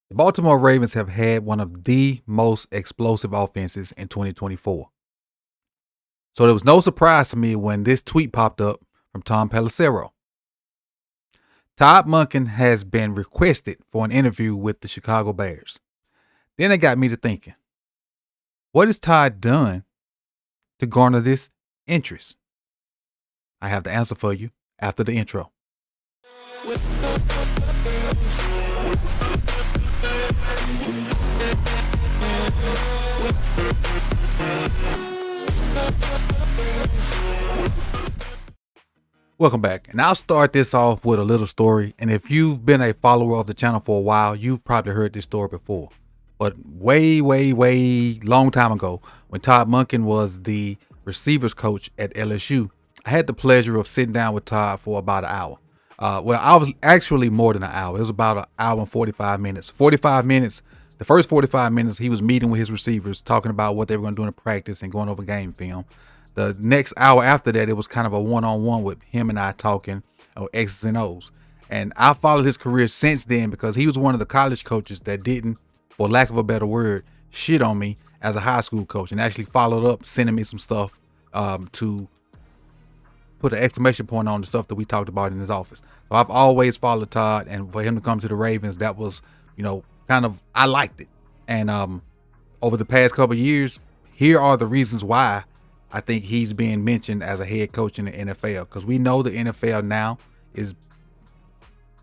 The Baltimore Ravens have had one of the most explosive offenses in 2024. So there was no surprise to me when this tweet popped up from Tom Pelissero. Todd Monken has been requested for an interview with the Chicago Bears. Then it got me to thinking, what has Todd done to garner this interest? I have the answer for you after the intro. Welcome back, and I'll start this off with a little story. And if you've been a follower of the channel for a while, you've probably heard this story before. But way long time ago, when Todd Monken was the receivers coach at LSU, I had the pleasure of sitting down with Todd for about an hour. Well, I was actually more than an hour. It was about an hour and 45 minutes. 45 minutes. The first 45 minutes, he was meeting with his receivers, talking about what they were going to do in practice and going over game film. The next hour after that, it was kind of a one-on-one with him and I talking X's and O's. And I followed his career since then because he was one of the college coaches that didn't, for lack of a better word, shit on me as a high school coach, and actually followed up, sending me some stuff to put an exclamation point on the stuff that we talked about in his office. So I've always followed Todd, and for him to come to the Ravens, that was, I liked it. And over the past couple of years, here are the reasons why I think he's being mentioned as a head coach in the NFL, because we know the NFL now is,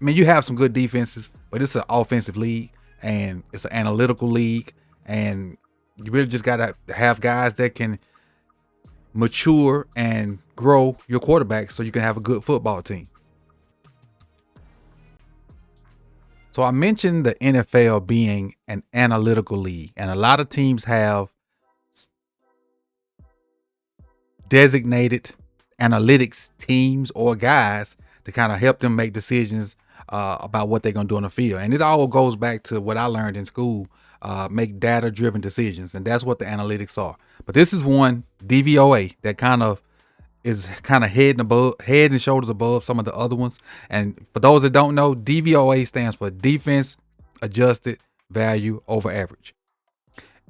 you have some good defenses, but it's an offensive league and it's an analytical league, and you really just got to have guys that can mature and grow your quarterback so you can have a good football team. So I mentioned the NFL being an analytical league, and a lot of teams have designated analytics teams or guys to kind of help them make decisions about what they're going to do on the field. And it all goes back to what I learned in school, make data-driven decisions, and that's what the analytics are. But this is one, DVOA, that kind of is head and shoulders above some of the other ones. And for those that don't know, DVOA stands for Defense Adjusted Value Over Average.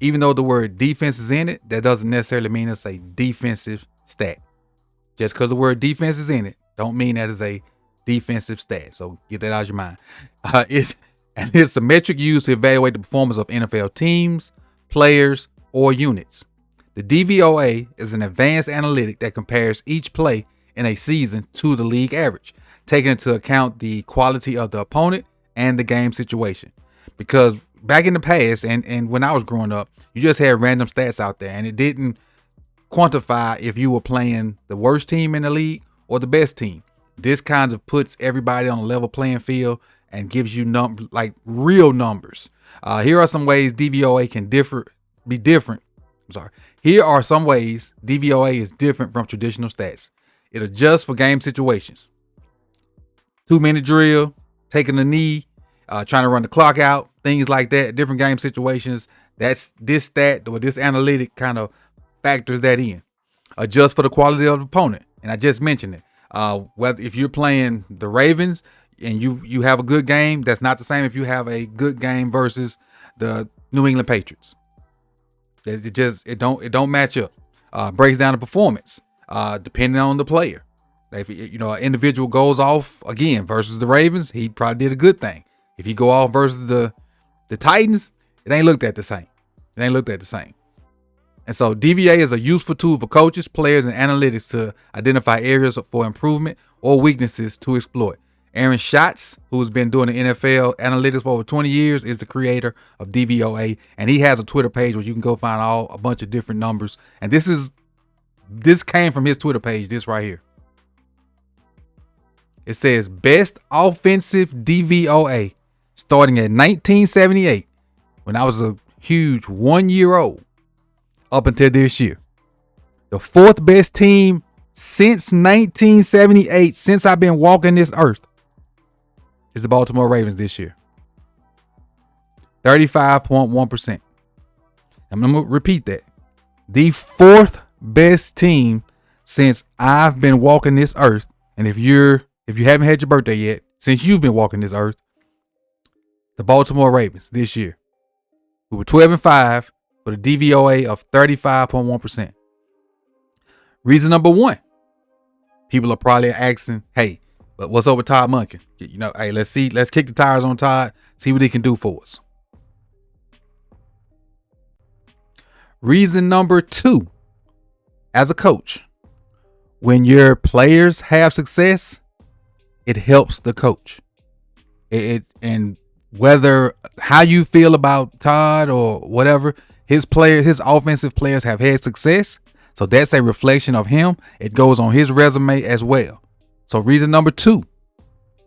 Even though the word defense is in it, that doesn't necessarily mean it's a defensive stat. Just because the word defense is in it, don't mean that is a defensive stat. So get that out of your mind. It's a metric used to evaluate the performance of NFL teams, players, or units. The DVOA is an advanced analytic that compares each play in a season to the league average, taking into account the quality of the opponent and the game situation. Because back in the past, and when I was growing up, you just had random stats out there, and it didn't quantify if you were playing the worst team in the league or the best team. This kind of puts everybody on a level playing field and gives you real numbers. Here are some ways DVOA can be different. Here are some ways DVOA is different from traditional stats. It adjusts for game situations. 2-minute drill, taking a knee, trying to run the clock out, things like that, different game situations. That's this stat or this analytic kind of factors that in. Adjust for the quality of the opponent. And I just mentioned it. Whether if you're playing the Ravens and you have a good game, that's not the same if you have a good game versus the New England Patriots. It don't match up. Breaks down the performance depending on the player. If an individual goes off again versus the Ravens, he probably did a good thing. If he go off versus the Titans, it ain't looked at the same. And so DVA is a useful tool for coaches, players, and analytics to identify areas for improvement or weaknesses to exploit. Aaron Schatz, who's been doing the NFL analytics for over 20 years, is the creator of DVOA, and he has a Twitter page where you can go find a bunch of different numbers. And this came from his Twitter page, this right here. It says best offensive DVOA starting at 1978, when I was a huge 1-year-old, up until this year. The fourth best team since 1978, since I've been walking this earth, is the Baltimore Ravens this year. 35.1%. I'm going to repeat that. The fourth best team since I've been walking this earth. And if you haven't had your birthday yet, since you've been walking this earth, the Baltimore Ravens this year. We were 12-5 with a DVOA of 35.1%. Reason number one, people are probably asking, hey, but what's up with Todd Monken? Hey, let's kick the tires on Todd, see what he can do for us. Reason number two, as a coach, when your players have success, it helps the coach. And whether how you feel about Todd or whatever, his offensive players have had success. So that's a reflection of him. It goes on his resume as well. So reason number two,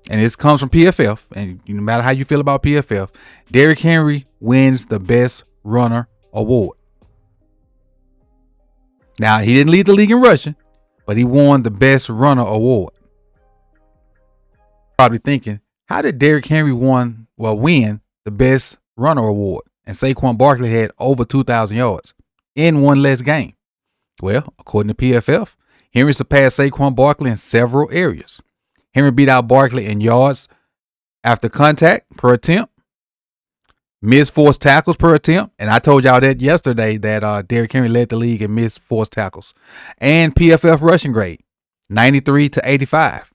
and this comes from PFF, and no matter how you feel about PFF, Derrick Henry wins the Best Runner award. Now, he didn't lead the league in rushing, but he won the Best Runner award. Probably thinking, how did Derrick Henry win the Best Runner award? And Saquon Barkley had over 2,000 yards in one less game. Well, according to PFF, Henry surpassed Saquon Barkley in several areas. Henry beat out Barkley in yards after contact per attempt, missed forced tackles per attempt, and I told y'all that yesterday that Derrick Henry led the league in missed forced tackles, and PFF rushing grade, 93 to 85.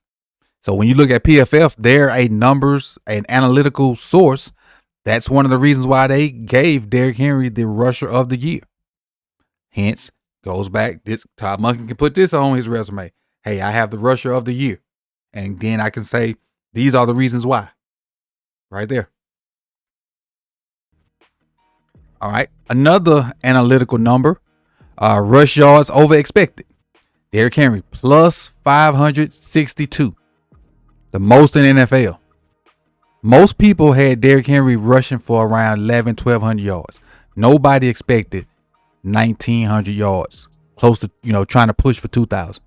So when you look at PFF, they're a numbers, an analytical source. That's one of the reasons why they gave Derrick Henry the rusher of the year. Hence, goes back, Todd Monken can put this on his resume. Hey, I have the rusher of the year. And then I can say, these are the reasons why. Right there. All right. Another analytical number, rush yards over expected. Derrick Henry, plus 562. The most in NFL. Most people had Derrick Henry rushing for around 1,200 yards. Nobody expected 1,900 yards. Close to, trying to push for 2,000.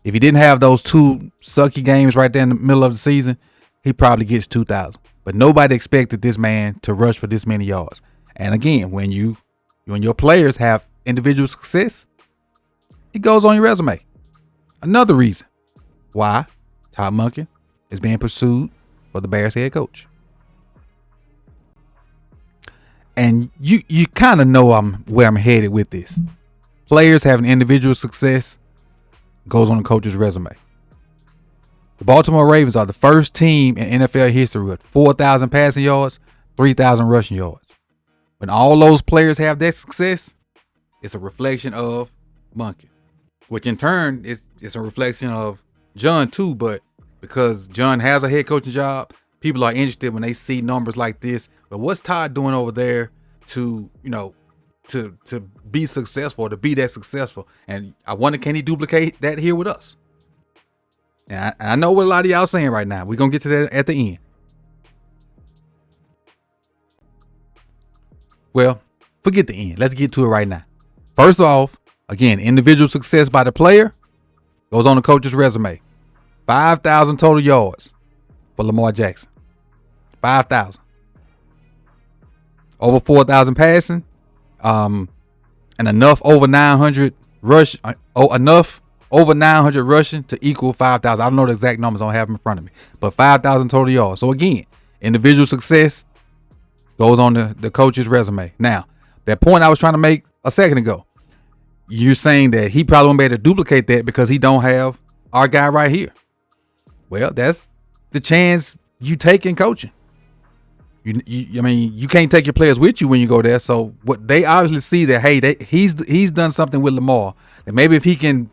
If he didn't have those two sucky games right there in the middle of the season, he probably gets 2,000. But nobody expected this man to rush for this many yards. And again, when your players have individual success, it goes on your resume. Another reason why Todd Monken is being pursued for the Bears head coach. And you kind of know where I'm headed with this. Players having individual success goes on the coach's resume. The Baltimore Ravens are the first team in NFL history with 4,000 passing yards, 3,000 rushing yards. When all those players have that success, it's a reflection of Monken, which in turn it's a reflection of John too. But because John has a head coaching job, people are interested when they see numbers like this. But what's Todd doing over there to be successful, to be that successful? And I wonder, can he duplicate that here with us? And I know what a lot of y'all saying right now. We're going to get to that at the end. Well, forget the end. Let's get to it right now. First off, again, individual success by the player goes on the coach's resume. 5,000 total yards for Lamar Jackson. 5,000. Over 4,000 passing. And enough over 900 rush. Enough over 900 rushing to equal 5,000. I don't know the exact numbers. I don't have them in front of me. But 5,000 total yards. So again, individual success goes on the coach's resume. Now, that point I was trying to make a second ago, you're saying that he probably won't be able to duplicate that because he don't have our guy right here. Well, that's the chance you take in coaching. You can't take your players with you when you go there. So what they obviously see that, hey, he's done something with Lamar. And maybe if he can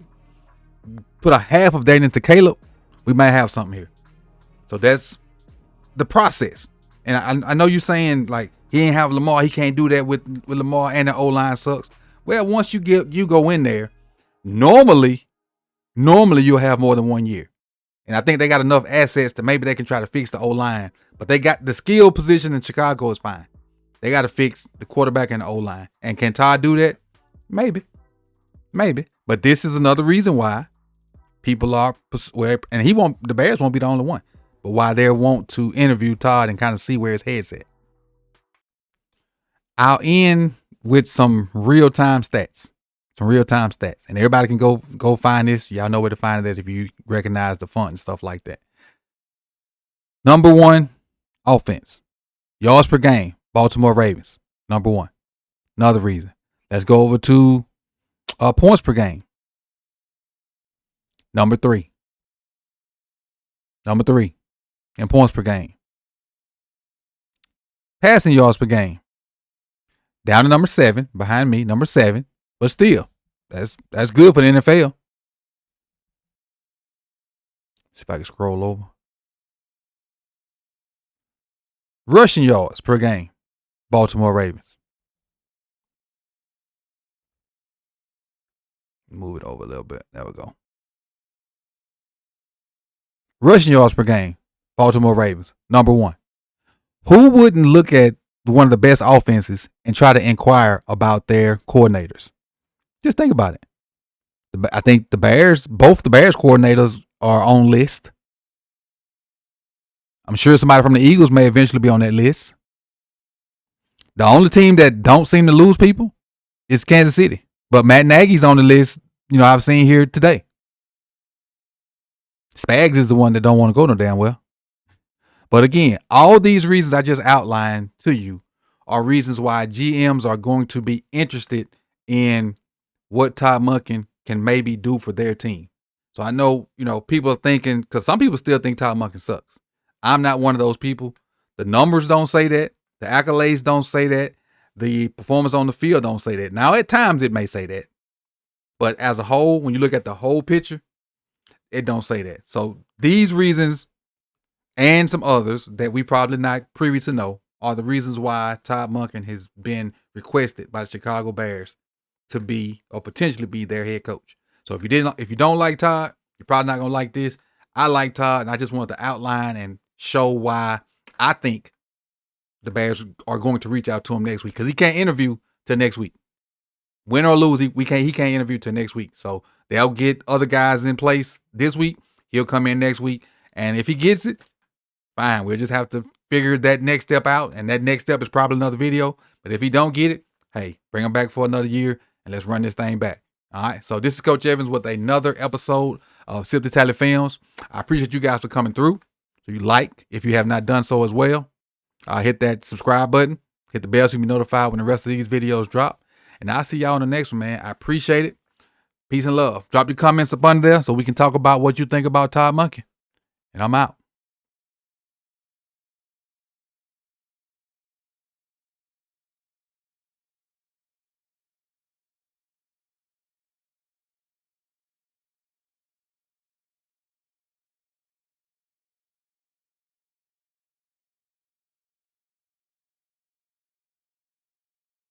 put a half of that into Caleb, we might have something here. So that's the process. And I know you're saying like he ain't have Lamar, he can't do that with Lamar, and the O-line sucks. Well, once you go in there, normally you'll have more than 1 year. And I think they got enough assets that maybe they can try to fix the O-line. But they got the skill position in Chicago is fine. They got to fix the quarterback and the O-line. And can Todd do that? Maybe. But this is another reason why people are, and the Bears won't be the only one, but why they want to interview Todd and kind of see where his head's at. I'll end with some real-time stats. And everybody can go find this. Y'all know where to find it if you recognize the font and stuff like that. Number one, offense. Yards per game, Baltimore Ravens, number 1. Another reason. Let's go over to points per game, number 3. Number 3 in points per game. Passing yards per game, down to number 7, behind me, number 7. But still, that's good for the NFL. See if I can scroll over. Rushing yards per game, Baltimore Ravens. Move it over a little bit. There we go. Rushing yards per game, Baltimore Ravens, number 1. Who wouldn't look at one of the best offenses and try to inquire about their coordinators? Just think about it. I think both the Bears coordinators are on list. I'm sure somebody from the Eagles may eventually be on that list. The only team that don't seem to lose people is Kansas City. But Matt Nagy's on the list, I've seen here today. Spags is the one that don't want to go no damn well. But again, all these reasons I just outlined to you are reasons why GMs are going to be interested in what Todd Monken can maybe do for their team. So I know, people are thinking, because some people still think Todd Monken sucks. I'm not one of those people. The numbers don't say that. The accolades don't say that. The performance on the field don't say that. Now, at times it may say that. But as a whole, when you look at the whole picture, it don't say that. So these reasons and some others that we probably not privy to know are the reasons why Todd Monken has been requested by the Chicago Bears to be or potentially be their head coach. So if you don't like Todd, you're probably not gonna like this. I like Todd, and I just wanted to outline and show why I think the Bears are going to reach out to him next week, because he can't interview till next week. Win or lose, he can't interview till next week. So they'll get other guys in place this week. He'll come in next week, and if he gets it, fine. We'll just have to figure that next step out, and that next step is probably another video. But if he don't get it, hey, bring him back for another year, and let's run this thing back. All right, so this is Coach Evans with another episode of Sip the Tally Films. I appreciate you guys for coming through. So you like, if you have not done so as well, hit that subscribe button, hit the bell so you can be notified when the rest of these videos drop. And I'll see y'all in the next one, man. I appreciate it. Peace and love. Drop your comments up under there so we can talk about what you think about Todd Monken. And I'm out.